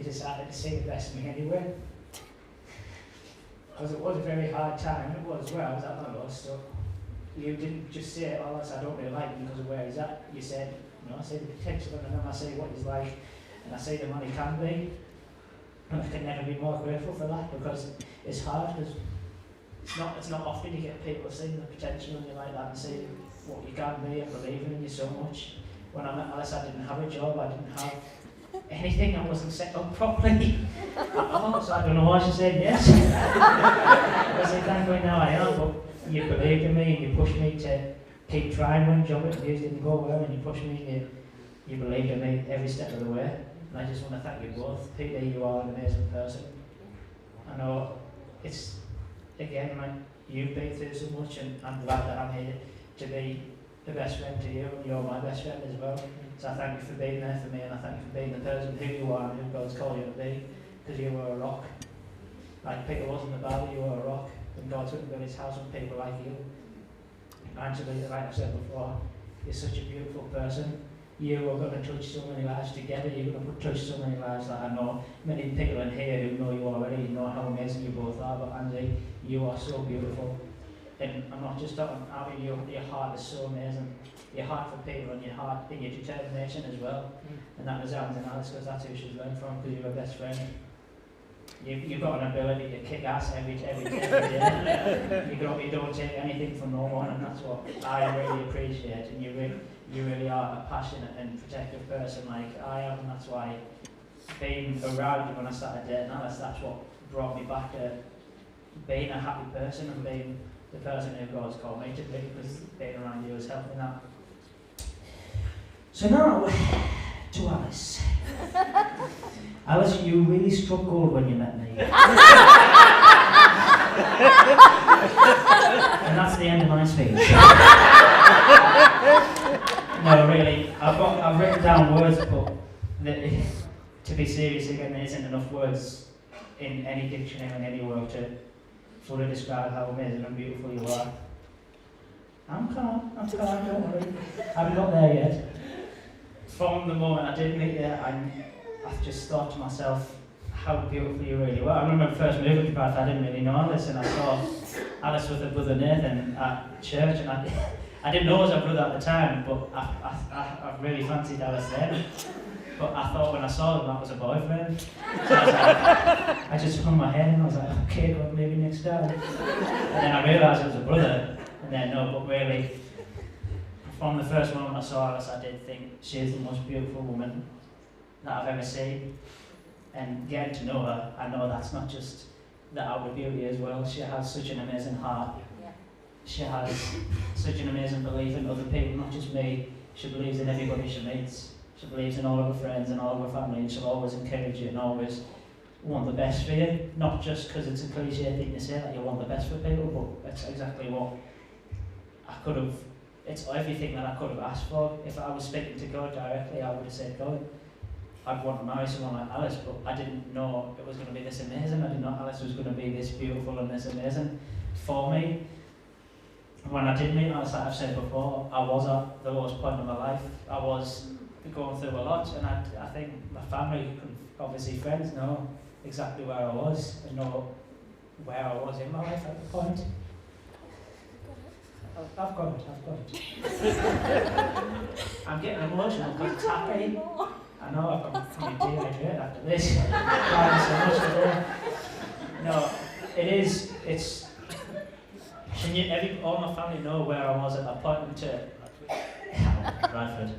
decided to see the best of me anyway. Because it was a very hard time, it was where I was at my lowest, so you didn't just say, oh, Alice, I don't really like him because of where he's at. You said, I see the potential in him, I see what he's like, and I see the man he can be. And I can never be more grateful for that, because it's hard, because it's not often you get people to see the potential in you like that and see what you can be and believing in you so much. When I met Alice, I didn't have a job, I didn't have anything, I wasn't set up properly at all, so I don't know why she said yes. Because thankfully now I am, but you believed in me and you pushed me to keep trying when job interviews didn't go well, and you pushed me and you believed in me every step of the way. And I just want to thank you both. Peter, you are an amazing person. I know it's, again, like, you've been through so much, and I'm glad that I'm here to be the best friend to you, and you're my best friend as well. So I thank you for being there for me, and I thank you for being the person who you are and who God's called you to be, because you were a rock. Like Peter was in the Bible, you were a rock, and God's going to build his house on people like you. Angela, like I said before, you're such a beautiful person. You are going to touch so many lives together. You're going to touch so many lives that I know many people in here who know you already, know how amazing you both are. But Andy, you are so beautiful. And I'm not just talking about your heart is so amazing. Your heart for people, and your heart and your determination as well. And that resounds in Alice, because that's who she's learned from, because you're her best friend. You've got an ability to kick ass every day. You don't take anything from no one, and that's what I really appreciate. And you really are a passionate and protective person like I am, and that's why being around you when I started dating Alice, that's what brought me back to being a happy person and being the person who God's called me to be, because being around you has helped me that. So now, to Alice. Alice, you really struck gold when you met me. And that's the end of my speech. No, really, I've written down words, but to be serious again, there isn't enough words in any dictionary in any world to fully describe how amazing and beautiful you are. I'm calm, don't worry. I haven't got there yet. From the moment I did meet you, I just thought to myself how beautiful you really were. I remember first moving to Bath, I didn't really know Alice, and I saw Alice with her brother Nathan at church, and I didn't know he was her brother at the time, but I really fancied Alice then. But I thought when I saw them that was a boyfriend. So I just hung my head and I was like, okay, God, maybe next time. And then I realised it was a brother, and then no, but really, from the first moment I saw Alice, I did think she is the most beautiful woman that I've ever seen. And getting to know her, I know that's not just the outward beauty as well. She has such an amazing heart. Yeah. she has such an amazing belief in other people, not just me. She believes in everybody she meets. She believes in all of her friends and all of her family, and she'll always encourage you and always want the best for you. Not just because it's a cliche thing to say that you want the best for people, but it's exactly what I could have. It's everything that I could have asked for. If I was speaking to God directly, I would have said, God, I'd want to marry someone like Alice, but I didn't know it was going to be this amazing. I didn't know Alice was going to be this beautiful and this amazing for me. When I did meet Alice, like I've said before, I was at the lowest point of my life. I was going through a lot, and I think my family, and obviously friends, know exactly where I was and know where I was in my life at the point. I've got it. I'm getting emotional because it's happy. I know I'm pretty dehydrated after this. Crying so much today. No, it's. All my family know where I was at that point until Bradford.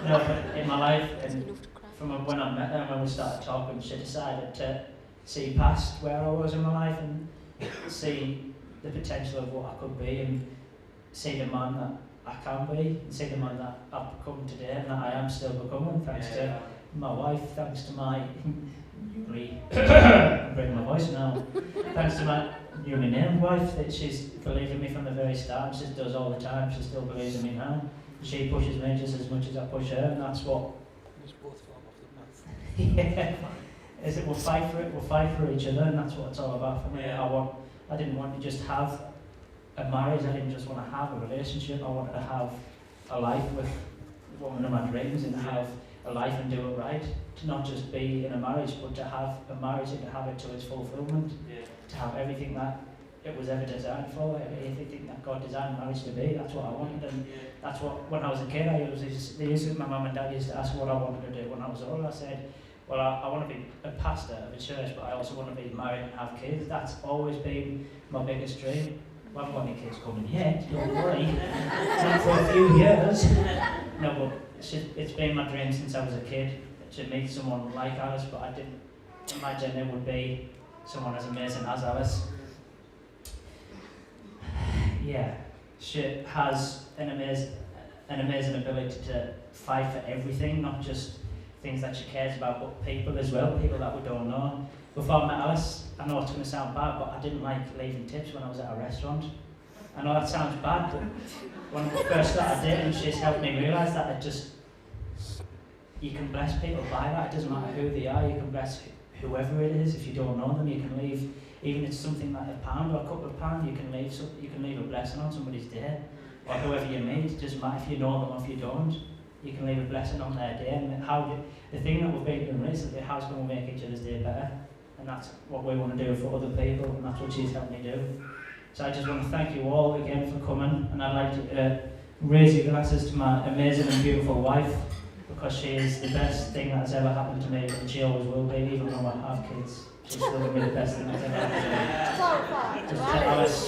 No, but in my life, and from when I met her, when we started talking, she decided to see past where I was in my life and see the potential of what I could be, and see the man that I can be, and see the man that I've become today and that I am still becoming, thanks to my wife, thanks to my I'm breaking my voice now. Thanks to my newly named wife, that she's believed in me from the very start, and she does all the time. She still believes in me now. She pushes me just as much as I push her, and that's what. Yeah, is it we'll fight for it. We'll fight for each other, and that's what it's all about for me. I didn't want to just have a marriage. I didn't just want to have a relationship. I wanted to have a life with the woman of my dreams, and have a life and do it right. To not just be in a marriage, but to have a marriage and to have it to its fulfillment. Yeah. To have everything that it was ever designed for, everything that God designed marriage to be. That's what I wanted, and that's what, when I was a kid, my mum and dad used to ask what I wanted to do when I was older. I said, well, I want to be a pastor of a church, but I also want to be married and have kids. That's always been my biggest dream. Well, I haven't got any kids coming yet, don't worry. Not for a few years. No, but it's been my dream since I was a kid to meet someone like Alice, but I didn't imagine it would be someone as amazing as Alice. Yeah, she has an amazing ability to fight for everything, not just things that she cares about, but people as well, people that we don't know. Before I met Alice, I know it's going to sound bad, but I didn't like leaving tips when I was at a restaurant. I know that sounds bad, but when we first started dating, she's helped me realise that you can bless people by that. It doesn't matter who they are, you can bless whoever it is. If you don't know them, you can leave, even if it's something like £1 or a couple of pounds, you can leave a blessing on somebody's day, or whoever you meet. It doesn't matter if you know them or if you don't. You can leave a blessing on their day, and the thing that we've been doing recently, how it's going to make each other's day better, and that's what we want to do for other people, and that's what she's helped me do. So I just want to thank you all again for coming, and I'd like to raise your glasses to my amazing and beautiful wife, because she is the best thing that's ever happened to me, and she always will be, even though I have kids. She's still going to be the best thing that's ever happened to me. Just to Alice.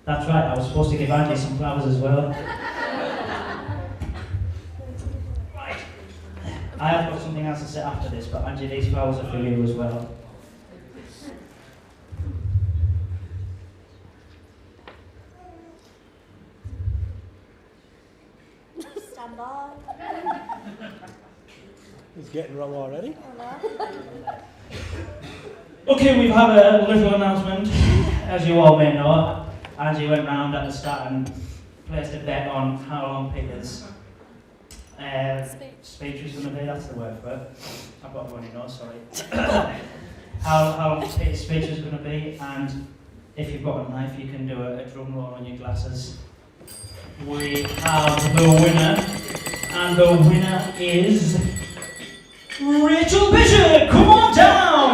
That's right, I was supposed to give Angie some flowers as well. Right. I have got something else to say after this, but Angie, these flowers are for you as well. Stand by. He's getting wrong already. Okay, we've had a little announcement. As you all may know, Angie went round at the start and placed a bet on how long Peter's speech was going to be. That's the word for it. I've got one in notes, sorry. how long Peter's speech was going to be, and if you've got a knife, you can do a drum roll on your glasses. We have the winner, and the winner is Rachel Bishop. Come on down!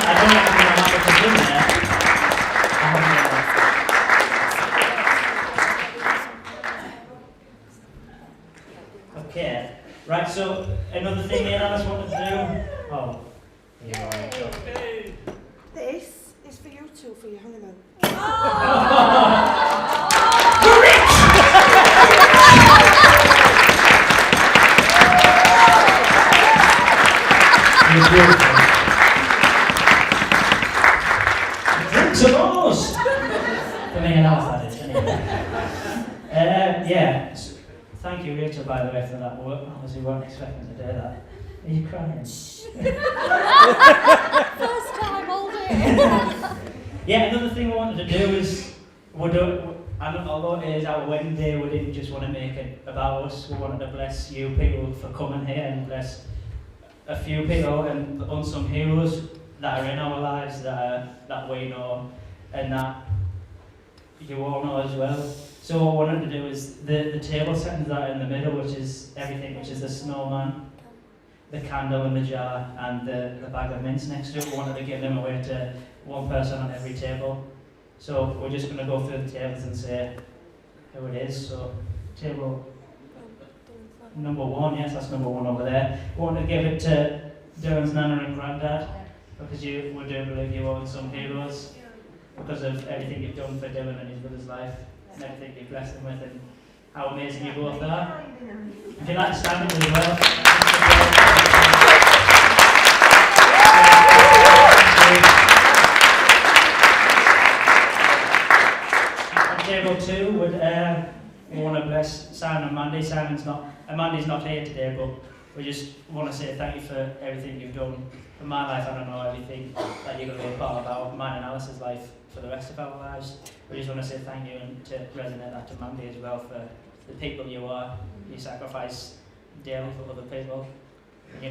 I don't know if I'm going to have to do that. Okay, right, so another thing me and Alice wanted to do. Oh, here you are. This is for you two for your honeymoon. You're beautiful. Drinks of ours! For me and Alice, that is, anyway. Yeah, thank you, Rachel, by the way, for that work. Obviously, weren't expecting to do that. Are you crying? First time all day. Yeah, another thing we wanted to do is, although it is our wedding day, we didn't just want to make it about us. We wanted to bless you people for coming here and bless a few people and the unsung heroes that are in our lives that we know and that you all know as well. So what we wanted to do is the table settings that are in the middle, which is everything, which is the snowman, the candle in the jar, and the bag of mints next to it. We wanted to give them away to one person on every table. So we're just going to go through the tables and say who it is. So table number 1, yes, that's number 1 over there. We want to give it to Dylan's nana and granddad because we do believe you are some heroes because of everything you've done for Dylan and his brother's life and everything you've blessed them with and how amazing you both are. If you'd like to stand up as well. Table 2 would we want to bless Simon and Mandy. Mandy's not here today, but we just want to say thank you for everything you've done for my life. I don't know everything that you're going to be a part of mine and Alice's life for the rest of our lives. We just want to say thank you and to resonate that to Mandy as well for the people you are. You sacrifice daily for other people. And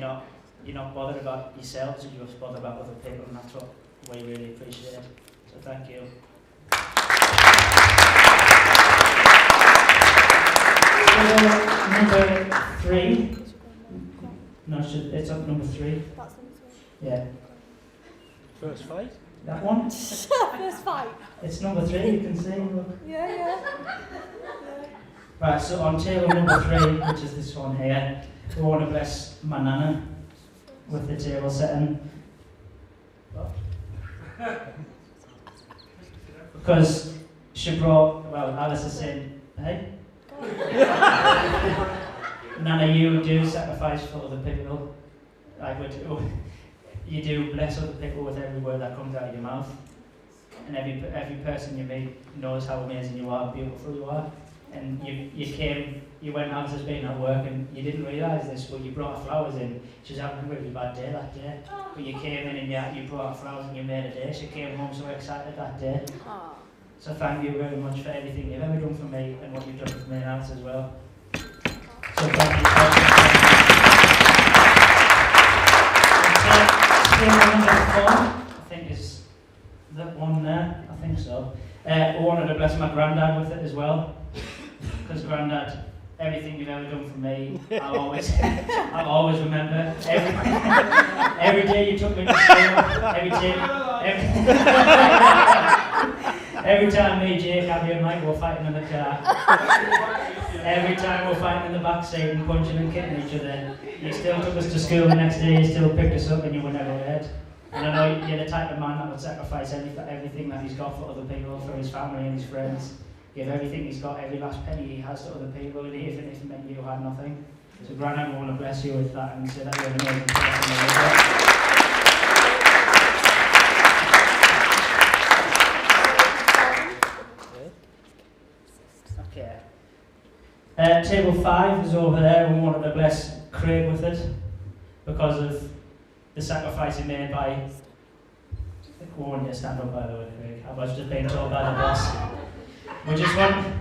you're not bothered about yourselves, you're just bothered about other people, and that's what we really appreciate. So thank you. Number 3. No, it's up number 3. That's number 3. Yeah. First fight? That one? First fight. It's number 3, you can see. Look. Yeah. Right, so on table number 3, which is this one here, we want to bless my nana with the table setting. Because she brought, well, Alice is saying, hey? Nana, you do sacrifice for other people. Like you do bless other people with every word that comes out of your mouth. And every person you meet knows how amazing you are, beautiful you are. And you went out as being at work and you didn't realise this, but you brought her flowers in. She was having a really bad day that day. But you came in and you brought her flowers and you made her day. She came home so excited that day. Aww. So thank you very much for everything you've ever done for me and what you've done for me and Alice as well. So thank you. Table number 4, I think is that one there, I think so. I wanted to bless my granddad with it as well. Because granddad, everything you've ever done for me, I'll always remember. Every day you took me to school, every time me, Jake, Abby and Mike were fighting in the car. Every time we're fighting in the back seat and punching and kicking each other, you still took us to school the next day, you still picked us up and you were never late. And I know you're the type of man that would sacrifice everything that he's got for other people, for his family and his friends. Give everything he's got, every last penny he has to other people, even if it meant you had nothing. So Granddad, I want to bless you with that and say that you're an amazing person. Okay. Table 5 is over there, and we wanted to bless Craig with it because of the sacrifice he made by. We want you to stand up, by the way, Craig. I was just being told by the boss. We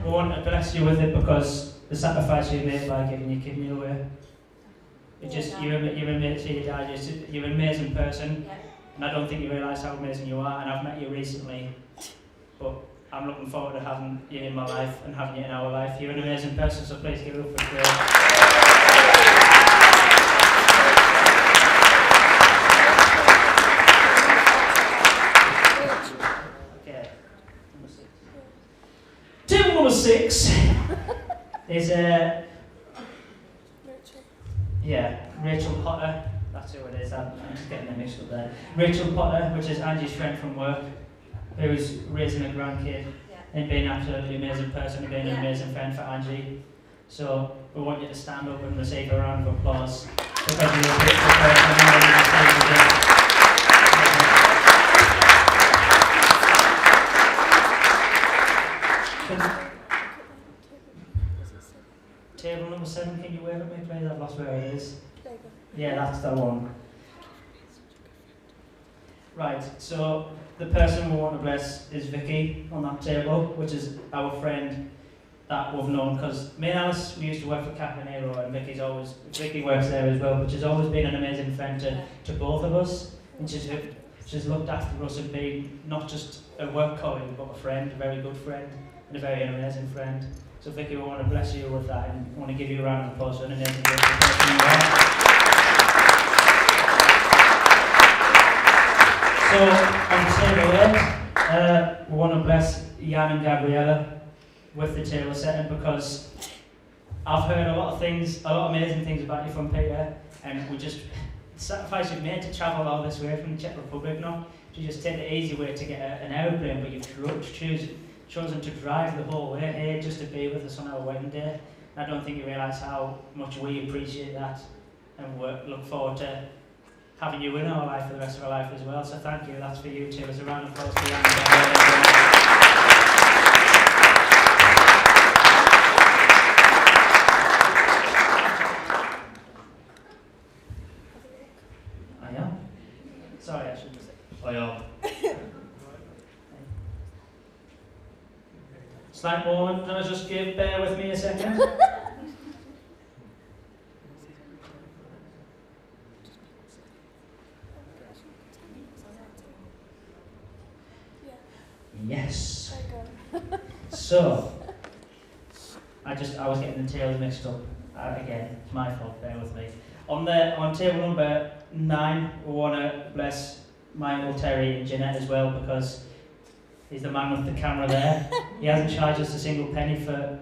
want to bless you with it because the sacrifice you made by giving your kidney away. You're an amazing person, and I don't think you realise how amazing you are. And I've met you recently, but I'm looking forward to having you in my life and having you in our life. You're an amazing person, so please give it up for Craig. Okay. Table number 6 is Rachel Potter. That's who it is. I'm just getting them mixed up there. Rachel Potter, which is Angie's friend from work, who's raising a grandkid and being an absolutely amazing person and being an amazing friend for Angie. So we want you to stand up and receive a round of applause. because you're a beautiful person and all you say today. Table number 7, can you wave at me please? I've lost where it is. Yeah, that's the one. Right, so the person we want to bless is Vicky on that table, which is our friend that we've known, because me and Alice, we used to work for Caponero, and Vicky works there as well, but she's always been an amazing friend to both of us, and she's looked after us and been not just a work colleague, but a friend, a very good friend, and a very amazing friend. So Vicky, we want to bless you with that, and I want to give you a round of applause for an amazing person you are. So, on table 8, we want to bless Jan and Gabriella with the table setting, because I've heard a lot of amazing things about you from Peter, and we just, the sacrifice you've made to travel all this way from the Czech Republic now, to just take the easy way to get an aeroplane, but you've chosen to drive the whole way here just to be with us on our wedding day. I don't think you realise how much we appreciate that, and we look forward to having you in our life for the rest of our life as well. So thank you, that's for you too. It's a round of applause for you. I am. Sorry, I shouldn't say. I am. Slight moment, can I just bear with me a second? Yes. So, I was getting the tails mixed up. Again, it's my fault, bear with me. On table number 9, we want to bless my Uncle Terry and Jeanette as well, because he's the man with the camera there. He hasn't charged us a single penny for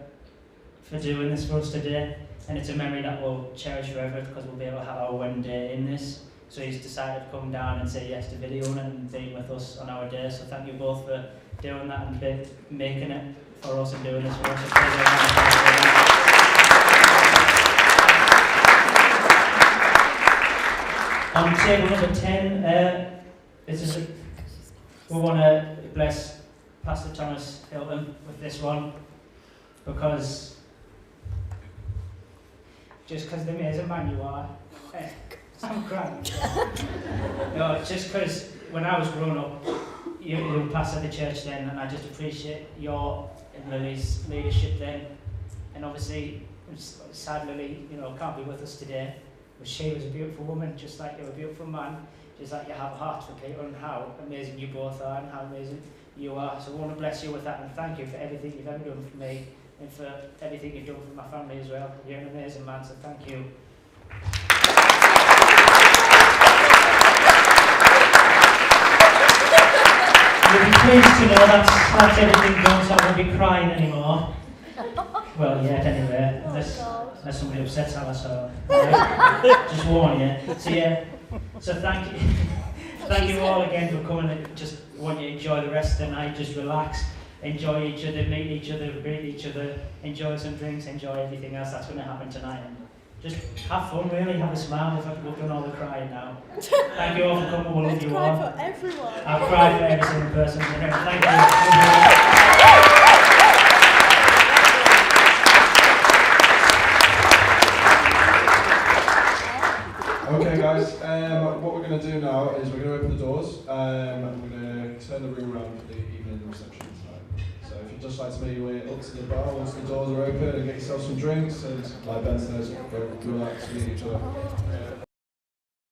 doing this for us today, and it's a memory that we'll cherish forever, because we'll be able to have our wedding day in this. So he's decided to come down and say yes to videoing it and being with us on our day. So thank you both for doing that and making it for us and doing this for us. On table number 10, we want to bless Pastor Thomas Hilton with this one, because just because the amazing man you are, I'm crying. No, just because when I was growing up, you were pastor of the church then, and I just appreciate your and Lily's leadership then. And obviously, sad Lily, can't be with us today, but she was a beautiful woman, just like you're a beautiful man, just like you have a heart for people, and how amazing you both are, and how amazing you are. So I want to bless you with that, and thank you for everything you've ever done for me, and for everything you've done for my family as well. You're an amazing man, so thank you. You'll be pleased to know that's everything done, so I won't be crying anymore. Well, yet anyway, unless somebody upsets Alice, so just warn you. So thank you. Thank you all again for coming, and just want you to enjoy the rest of the night, just relax, enjoy each other, meet each other, greet each other, enjoy some drinks, enjoy everything else that's going to happen tonight. And just have fun, really, have a smile. We've done all the crying now. Thank you all for coming, we'll love you all. Cry for everyone. I've cried for every single person. Thank you. Okay guys, what we're going to do now is we're going to open the doors. We're going to turn the room around for the evening reception tonight. So if you'd just like to make your way up to the bar once the doors are open and get yourself some drinks, and like Ben says, go relax, meet each other.